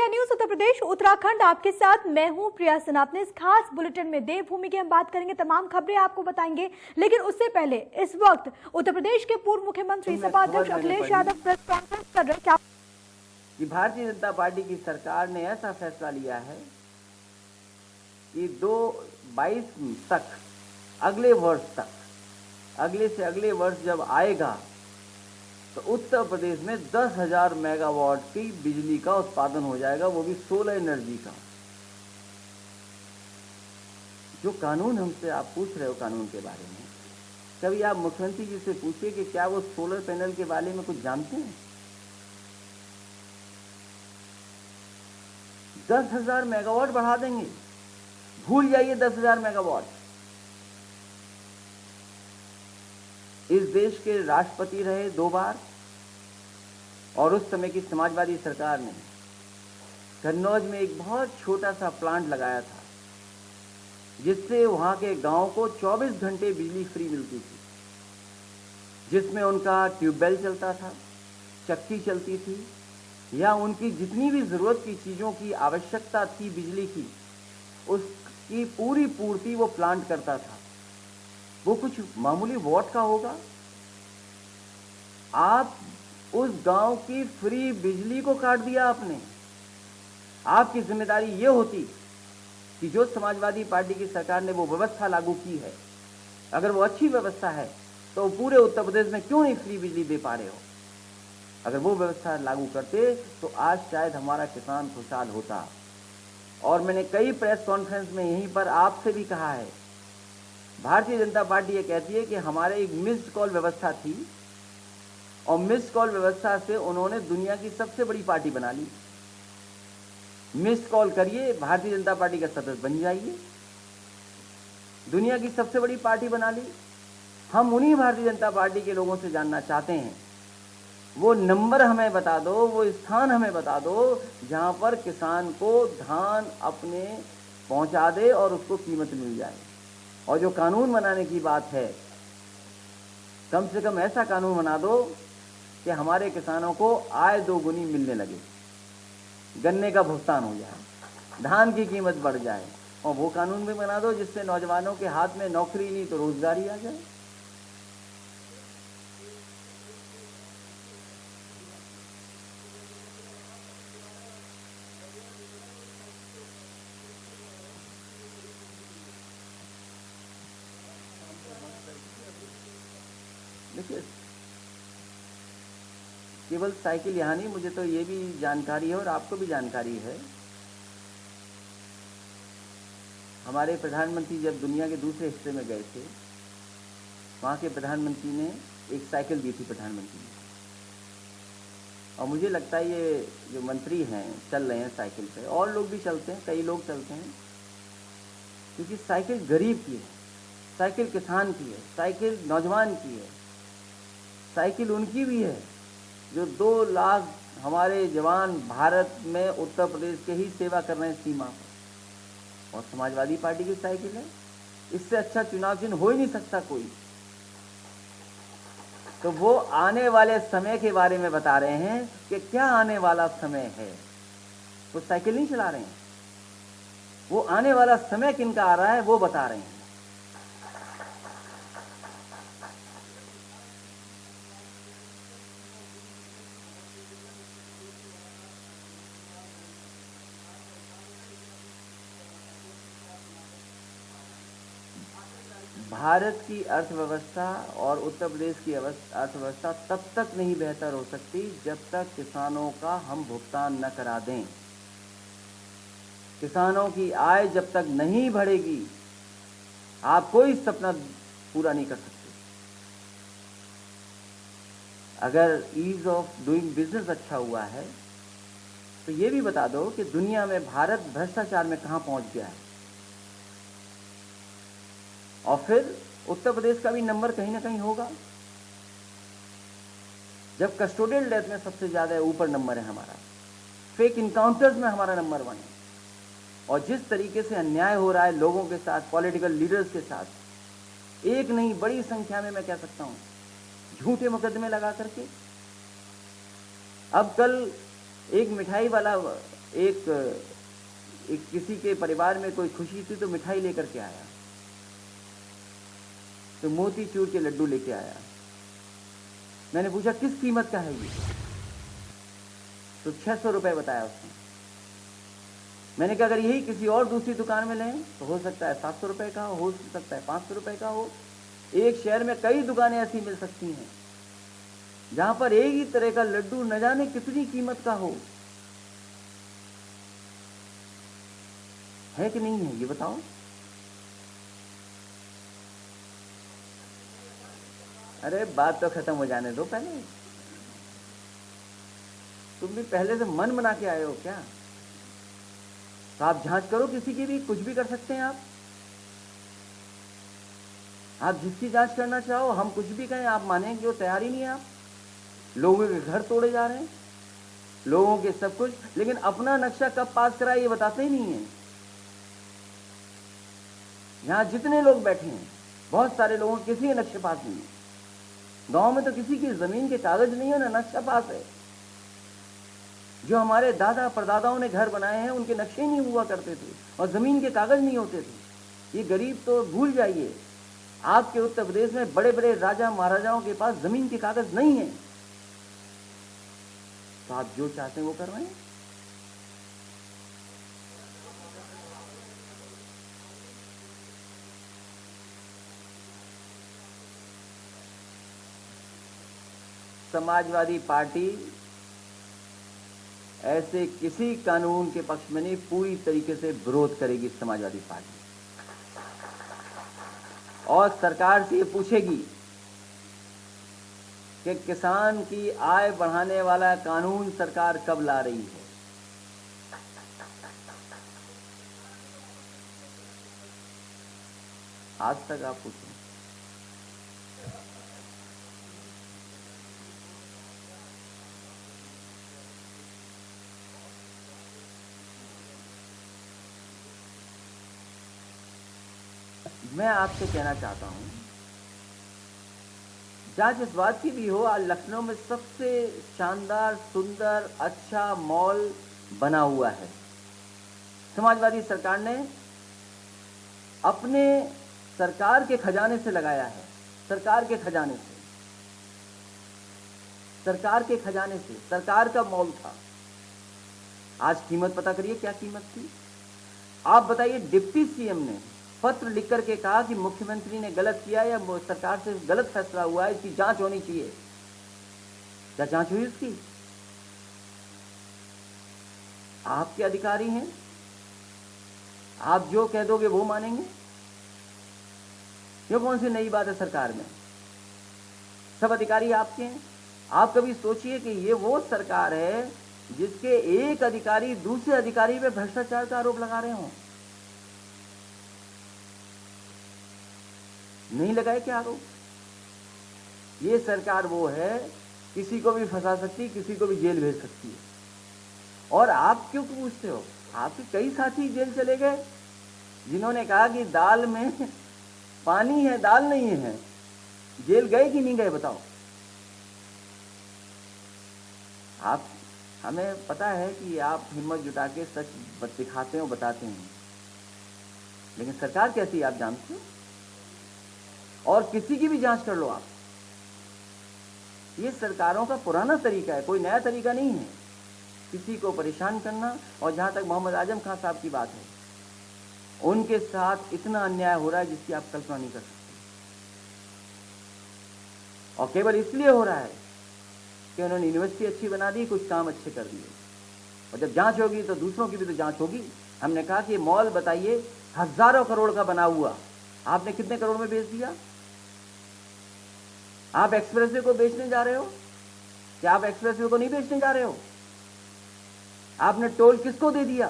India news Uttar Pradesh Uttarakhand आपके साथ मैं हूं प्रिया सिन्हा। अपने इस खास बुलेटिन में देवभूमि की हम बात करेंगे, तमाम खबरें आपको बताएंगे, लेकिन उससे पहले इस वक्त उत्तर प्रदेश के पूर्व मुख्यमंत्री सपा अध्यक्ष अखिलेश यादव प्रेस कॉन्फ्रेंस कर रहे हैं कि भारतीय जनता पार्टी की सरकार ने ऐसा फैसला लिया है कि 2022 तक, अगले वर्ष तक, अगले से अगले वर्ष जब आएगा तो उत्तर प्रदेश में 10,000 मेगावाट की बिजली का उत्पादन हो जाएगा, वो भी सोलर एनर्जी का। जो कानून हमसे आप पूछ रहे हो कानून के बारे में, कभी आप मुख्यमंत्री जी से पूछिए कि क्या वो सोलर पैनल के बारे में कुछ जानते हैं। 10,000 मेगावाट बढ़ा देंगे, भूल जाइए 10,000 मेगावाट। इस देश के राष्ट्रपति रहे 2 बार और उस समय की समाजवादी सरकार ने कन्नौज में एक बहुत छोटा सा प्लांट लगाया था जिससे वहां के गांव को 24 घंटे बिजली फ्री मिलती थी, जिसमें उनका ट्यूबवेल चलता था, चक्की चलती थी, या उनकी जितनी भी जरूरत की चीजों की आवश्यकता थी बिजली की, उसकी पूरी पूर्ति वो प्लांट करता था। वो कुछ मामूली वॉट का होगा। आप उस गांव की फ्री बिजली को काट दिया आपने। आपकी जिम्मेदारी ये होती कि जो समाजवादी पार्टी की सरकार ने वो व्यवस्था लागू की है, अगर वो अच्छी व्यवस्था है तो पूरे उत्तर प्रदेश में क्यों नहीं फ्री बिजली दे पा रहे हो। अगर वो व्यवस्था लागू करते तो आज शायद हमारा किसान खुशहाल होता। और मैंने कई प्रेस कॉन्फ्रेंस में यहीं पर आपसे भी कहा है, भारतीय जनता पार्टी ये कहती है कि हमारे एक मिस्ड कॉल व्यवस्था थी और मिस्ड कॉल व्यवस्था से उन्होंने दुनिया की सबसे बड़ी पार्टी बना ली। मिस्ड कॉल करिए, भारतीय जनता पार्टी का सदस्य बन जाइए, दुनिया की सबसे बड़ी पार्टी बना ली। हम उन्हीं भारतीय जनता पार्टी के लोगों से जानना चाहते हैं, वो नंबर हमें बता दो, वो स्थान हमें बता दो जहां पर किसान को धान अपने पहुंचा दे और उसको कीमत मिल जाए। और जो कानून बनाने की बात है, कम से कम ऐसा कानून बना दो कि हमारे किसानों को आय 2 गुनी मिलने लगे, गन्ने का भुगतान हो जाए, धान की कीमत बढ़ जाए। और वो कानून भी बना दो जिससे नौजवानों के हाथ में नौकरी नहीं तो रोजगारी आ जाए। देखिए, केवल साइकिल यहाँ नहीं, मुझे तो ये भी जानकारी है और आपको भी जानकारी है, हमारे प्रधानमंत्री जब दुनिया के दूसरे हिस्से में गए थे, वहाँ के प्रधानमंत्री ने एक साइकिल दी थी प्रधानमंत्री ने। और मुझे लगता है ये जो मंत्री हैं चल रहे हैं साइकिल पे, और लोग भी चलते हैं, कई लोग चलते हैं, क्योंकि साइकिल गरीब की है, साइकिल किसान की है, साइकिल नौजवान की है, साइकिल उनकी भी है जो 2 लाख हमारे जवान भारत में उत्तर प्रदेश के ही सेवा कर रहे हैं सीमा पर। और समाजवादी पार्टी की साइकिल है। इससे अच्छा चुनाव चिन्ह हो ही नहीं सकता कोई। तो वो आने वाले समय के बारे में बता रहे हैं कि क्या आने वाला समय है। वो साइकिल नहीं चला रहे हैं, वो आने वाला समय किनका आ रहा है वो बता रहे हैं। भारत की अर्थव्यवस्था और उत्तर प्रदेश की अर्थव्यवस्था तब तक नहीं बेहतर हो सकती जब तक किसानों का हम भुगतान न करा दें। किसानों की आय जब तक नहीं बढ़ेगी, आप कोई सपना पूरा नहीं कर सकते। अगर ईज ऑफ डूइंग बिजनेस अच्छा हुआ है तो ये भी बता दो कि दुनिया में भारत भ्रष्टाचार में कहां पहुंच गया है। और फिर उत्तर प्रदेश का भी नंबर कहीं ना कहीं होगा। जब कस्टोडियल डेथ में सबसे ज्यादा ऊपर नंबर है हमारा, फेक इनकाउंटर्स में हमारा नंबर 1 है, और जिस तरीके से अन्याय हो रहा है लोगों के साथ, पॉलिटिकल लीडर्स के साथ, एक नहीं बड़ी संख्या में मैं कह सकता हूं झूठे मुकदमे लगा करके। अब कल एक मिठाई वाला एक किसी के परिवार में कोई खुशी थी तो मिठाई लेकर के आया, तो मोतीचूर के लड्डू लेके आया। मैंने पूछा किस कीमत का है ये, तो 600 रुपए बताया उसने। मैंने कहा अगर यही किसी और दूसरी दुकान में लें तो हो सकता है 700 रुपए का हो सकता है 500 रुपए का हो। एक शहर में कई दुकानें ऐसी मिल सकती हैं जहां पर एक ही तरह का लड्डू न जाने कितनी कीमत का हो। है कि नहीं है ये बताओ। अरे बात तो खत्म हो जाने दो पहले। तुम भी पहले से मन बना के आए हो क्या? तो आप जांच करो, किसी की भी कुछ भी कर सकते हैं आप जिसकी जांच करना चाहो। हम कुछ भी कहें आप मानेंगे, वो तैयार ही नहीं है। आप लोगों के घर तोड़े जा रहे हैं, लोगों के सब कुछ, लेकिन अपना नक्शा कब पास कराए ये बताते ही नहीं है। यहां जितने लोग बैठे हैं, बहुत सारे लोगों के किसी के नक्शे पास नहीं है। गांव में तो किसी की जमीन के कागज नहीं है ना नक्शा पास है। जो हमारे दादा परदादाओं ने घर बनाए हैं उनके नक्शे नहीं हुआ करते थे और जमीन के कागज नहीं होते थे। ये गरीब तो भूल जाइए, आपके उत्तर प्रदेश में बड़े बड़े राजा महाराजाओं के पास जमीन के कागज नहीं है। तो आप जो चाहते हैं वो कर रहे हैं। समाजवादी पार्टी ऐसे किसी कानून के पक्ष में नहीं, पूरी तरीके से विरोध करेगी समाजवादी पार्टी। और सरकार से ये पूछेगी कि किसान की आय बढ़ाने वाला कानून सरकार कब ला रही है। आज तक आप पूछें। मैं आपसे कहना चाहता हूं, जांच इस बात की भी हो, आज लखनऊ में सबसे शानदार सुंदर अच्छा मॉल बना हुआ है। समाजवादी सरकार ने अपने सरकार के खजाने से लगाया है। सरकार के खजाने से, सरकार के खजाने से, सरकार का मॉल था। आज कीमत पता करिए क्या कीमत थी। आप बताइए, डिप्टी सीएम ने पत्र लिख करके कहा कि मुख्यमंत्री ने गलत किया या सरकार से गलत फैसला हुआ है, इसकी जांच होनी चाहिए। क्या जांच हुई उसकी? आपके अधिकारी हैं, आप जो कह दोगे वो मानेंगे। ये कौन सी नई बात है सरकार में? सब अधिकारी आपके हैं। आप कभी सोचिए कि ये वो सरकार है जिसके एक अधिकारी दूसरे अधिकारी पे भ्रष्टाचार का आरोप लगा रहे हों। नहीं लगाए क्या आरोप? ये सरकार वो है, किसी को भी फंसा सकती, किसी को भी जेल भेज सकती है। और आप क्यों पूछते हो? आपके कई साथी जेल चले गए जिन्होंने कहा कि दाल में पानी है, दाल नहीं है। जेल गए कि नहीं गए बताओ? आप, हमें पता है कि आप हिम्मत जुटा के सच दिखाते हो, बताते हैं, लेकिन सरकार कैसी है आप जानते हो। और किसी की भी जांच कर लो आप। ये सरकारों का पुराना तरीका है, कोई नया तरीका नहीं है किसी को परेशान करना। और जहां तक मोहम्मद आजम खान साहब की बात है, उनके साथ इतना अन्याय हो रहा है जिसकी आप कल्पना नहीं कर सकते। और केवल इसलिए हो रहा है कि उन्होंने यूनिवर्सिटी अच्छी बना दी, कुछ काम अच्छे कर दिए। और जब जांच होगी तो दूसरों की भी तो जांच होगी। हमने कहा कि मॉल बताइए, हजारों करोड़ का बना हुआ, आपने कितने करोड़ में बेच दिया? आप एक्सप्रेसवे को बेचने जा रहे हो? क्या आप एक्सप्रेसवे को नहीं बेचने जा रहे हो? आपने टोल किसको दे दिया?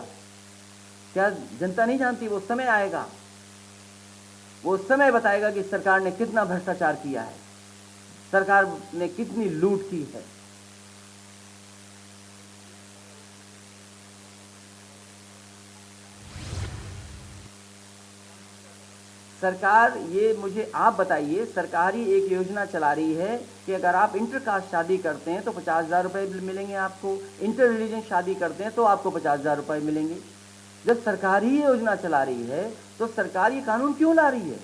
क्या जनता नहीं जानती? वो समय आएगा, वो समय बताएगा कि सरकार ने कितना भ्रष्टाचार किया है, सरकार ने कितनी लूट की है। सरकार, ये मुझे आप बताइए, सरकार ही एक योजना चला रही है कि अगर आप इंटरकास्ट शादी करते हैं तो 50,000 रुपये मिलेंगे आपको, इंटर रिलीजन शादी करते हैं तो आपको 50,000 रुपये मिलेंगे। जब सरकार ही ये योजना चला रही है तो सरकार ये कानून क्यों ला रही है?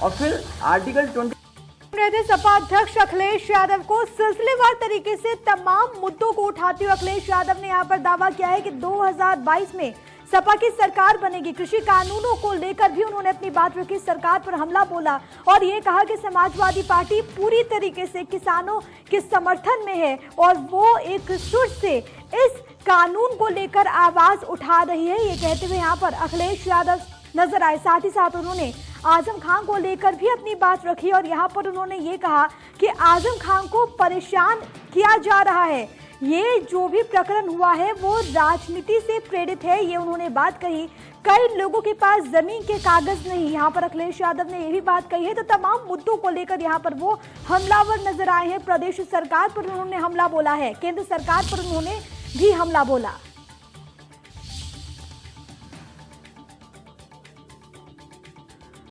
और फिर आर्टिकल 20 सपा अध्यक्ष अखिलेश यादव को सिलसिलेवार तरीके से तमाम मुद्दों को उठाते हुए अखिलेश यादव ने यहां पर दावा किया है कि 2022 में सपा की सरकार बनेगी। कृषि कानूनों को लेकर भी उन्होंने अपनी बात रखी, सरकार पर हमला बोला और ये कहा कि समाजवादी पार्टी पूरी तरीके से किसानों के समर्थन में है और वो एक सुर से इस कानून को लेकर आवाज उठा रही है। ये कहते हुए यहाँ पर अखिलेश यादव नजर आए। साथ ही साथ उन्होंने आजम खान को लेकर भी अपनी बात रखी और यहाँ पर उन्होंने ये कहा कि आजम खान को परेशान किया जा रहा है, ये जो भी प्रकरण हुआ है वो राजनीति से प्रेरित है, ये उन्होंने बात कही। कई लोगों के पास जमीन के कागज नहीं, यहाँ पर अखिलेश यादव ने ये भी बात कही है। तो तमाम मुद्दों को लेकर यहाँ पर वो हमलावर नजर आए हैं। प्रदेश सरकार पर उन्होंने हमला बोला है, केंद्र सरकार पर उन्होंने भी हमला बोला।